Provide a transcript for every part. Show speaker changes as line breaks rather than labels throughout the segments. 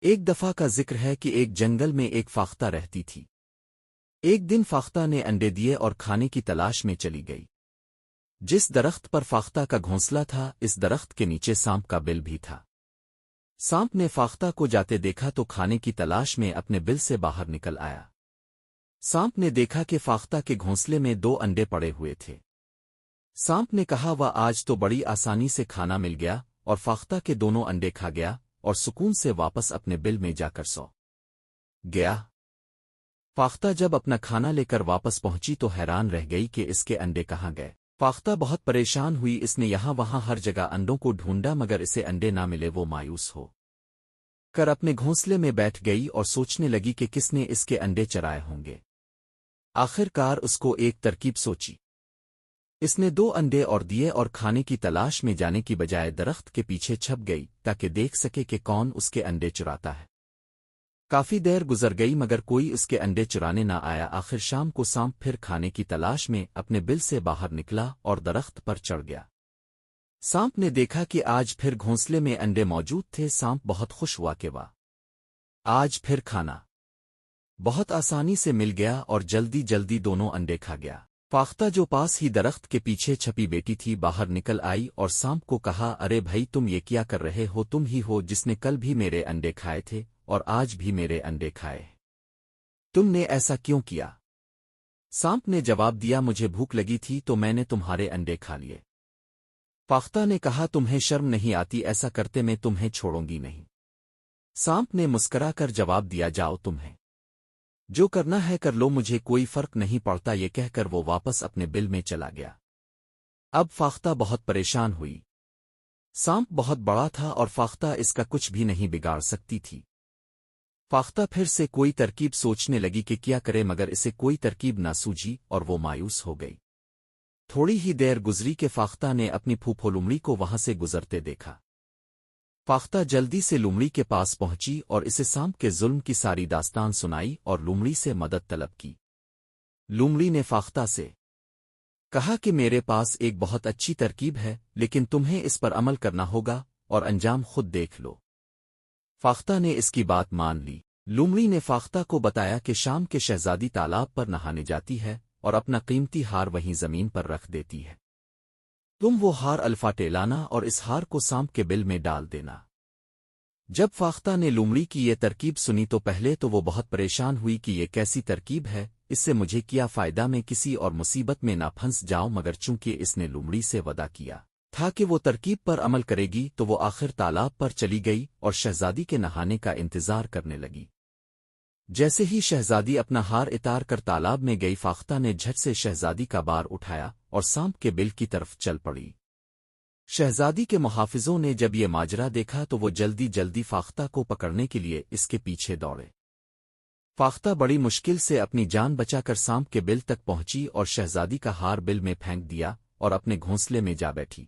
ایک دفعہ کا ذکر ہے کہ ایک جنگل میں ایک فاختہ رہتی تھی۔ ایک دن فاختہ نے انڈے دیے اور کھانے کی تلاش میں چلی گئی۔ جس درخت پر فاختہ کا گھونسلہ تھا، اس درخت کے نیچے سانپ کا بل بھی تھا۔ سانپ نے فاختہ کو جاتے دیکھا تو کھانے کی تلاش میں اپنے بل سے باہر نکل آیا۔ سانپ نے دیکھا کہ فاختہ کے گھونسلے میں 2 انڈے پڑے ہوئے تھے۔ سانپ نے کہا، وہ آج تو بڑی آسانی سے کھانا مل گیا، اور فاختہ کے دونوں انڈے کھا گیا اور سکون سے واپس اپنے بل میں جا کر سو گیا۔ فاختہ جب اپنا کھانا لے کر واپس پہنچی تو حیران رہ گئی کہ اس کے انڈے کہاں گئے۔ فاختہ بہت پریشان ہوئی، اس نے یہاں وہاں ہر جگہ انڈوں کو ڈھونڈا مگر اسے انڈے نہ ملے۔ وہ مایوس ہو کر اپنے گھونسلے میں بیٹھ گئی اور سوچنے لگی کہ کس نے اس کے انڈے چرائے ہوں گے۔ آخر کار اس کو ایک ترکیب سوچی۔ اس نے 2 انڈے اور دیے اور کھانے کی تلاش میں جانے کی بجائے درخت کے پیچھے چھپ گئی تاکہ دیکھ سکے کہ کون اس کے انڈے چراتا ہے۔ کافی دیر گزر گئی مگر کوئی اس کے انڈے چرانے نہ آیا۔ آخر شام کو سانپ پھر کھانے کی تلاش میں اپنے بل سے باہر نکلا اور درخت پر چڑھ گیا۔ سانپ نے دیکھا کہ آج پھر گھونسلے میں انڈے موجود تھے۔ سانپ بہت خوش ہوا کہ واہ، آج پھر کھانا بہت آسانی سے مل گیا اور جلدی جلدی دونوں انڈے کھا گیا۔ فاختہ جو پاس ہی درخت کے پیچھے چھپی بیٹی تھی باہر نکل آئی اور سانپ کو کہا، ارے بھائی، تم یہ کیا کر رہے ہو؟ تم ہی ہو جس نے کل بھی میرے انڈے کھائے تھے اور آج بھی میرے انڈے کھائے۔ تم نے ایسا کیوں کیا؟ سانپ نے جواب دیا، مجھے بھوک لگی تھی تو میں نے تمہارے انڈے کھا لیے۔ فاختہ نے کہا، تمہیں شرم نہیں آتی؟ ایسا کرتے میں تمہیں چھوڑوں گی نہیں۔ سانپ نے مسکرا کر جواب دیا، جاؤ، تمہیں جو کرنا ہے کر لو، مجھے کوئی فرق نہیں پڑتا۔ یہ کہہ کر وہ واپس اپنے بل میں چلا گیا۔ اب فاختہ بہت پریشان ہوئی۔ سانپ بہت بڑا تھا اور فاختہ اس کا کچھ بھی نہیں بگاڑ سکتی تھی۔ فاختہ پھر سے کوئی ترکیب سوچنے لگی کہ کیا کرے مگر اسے کوئی ترکیب نہ سوجھی اور وہ مایوس ہو گئی۔ تھوڑی ہی دیر گزری کہ فاختہ نے اپنی پھوپھو لومڑی کو وہاں سے گزرتے دیکھا۔ فاختہ جلدی سے لومڑی کے پاس پہنچی اور اسے سانپ کے ظلم کی ساری داستان سنائی اور لومڑی سے مدد طلب کی۔ لومڑی نے فاختہ سے کہا کہ میرے پاس ایک بہت اچھی ترکیب ہے، لیکن تمہیں اس پر عمل کرنا ہوگا اور انجام خود دیکھ لو۔ فاختہ نے اس کی بات مان لی۔ لومڑی نے فاختہ کو بتایا کہ شام کے شہزادی تالاب پر نہانے جاتی ہے اور اپنا قیمتی ہار وہیں زمین پر رکھ دیتی ہے۔ تم وہ ہار الفاٹے لانا اور اس ہار کو سانپ کے بل میں ڈال دینا۔ جب فاختہ نے لومڑی کی یہ ترکیب سنی تو پہلے تو وہ بہت پریشان ہوئی کہ یہ کیسی ترکیب ہے، اس سے مجھے کیا فائدہ، میں کسی اور مصیبت میں نہ پھنس جاؤں۔ مگر چونکہ اس نے لومڑی سے وعدہ کیا تھا کہ وہ ترکیب پر عمل کرے گی تو وہ آخر تالاب پر چلی گئی اور شہزادی کے نہانے کا انتظار کرنے لگی۔ جیسے ہی شہزادی اپنا ہار اتار کر تالاب میں گئی، فاختہ نے جھٹ سے شہزادی کا بار اٹھایا اور سانپ کے بل کی طرف چل پڑی۔ شہزادی کے محافظوں نے جب یہ ماجرا دیکھا تو وہ جلدی جلدی فاختہ کو پکڑنے کے لیے اس کے پیچھے دوڑے۔ فاختہ بڑی مشکل سے اپنی جان بچا کر سانپ کے بل تک پہنچی اور شہزادی کا ہار بل میں پھینک دیا اور اپنے گھونسلے میں جا بیٹھی۔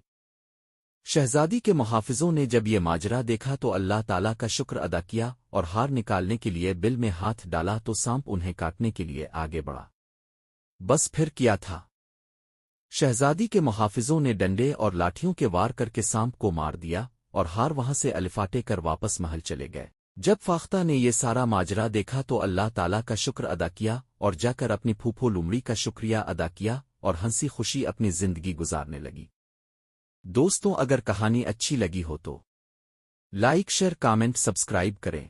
شہزادی کے محافظوں نے جب یہ ماجرا دیکھا تو اللہ تعالیٰ کا شکر ادا کیا اور ہار نکالنے کے لیے بل میں ہاتھ ڈالا تو سانپ انہیں کاٹنے کے لیے آگے بڑھا۔ بس پھر کیا تھا، شہزادی کے محافظوں نے ڈنڈے اور لاٹھیوں کے وار کر کے سانپ کو مار دیا اور ہار وہاں سے الفاٹے کر واپس محل چلے گئے۔ جب فاختہ نے یہ سارا ماجرا دیکھا تو اللہ تعالیٰ کا شکر ادا کیا اور جا کر اپنی پھوپھو لومڑی کا شکریہ ادا کیا اور ہنسی خوشی اپنی زندگی گزارنے لگی۔ دوستوں، اگر کہانی اچھی لگی ہو تو لائک، شیئر، کامنٹ، سبسکرائب کریں۔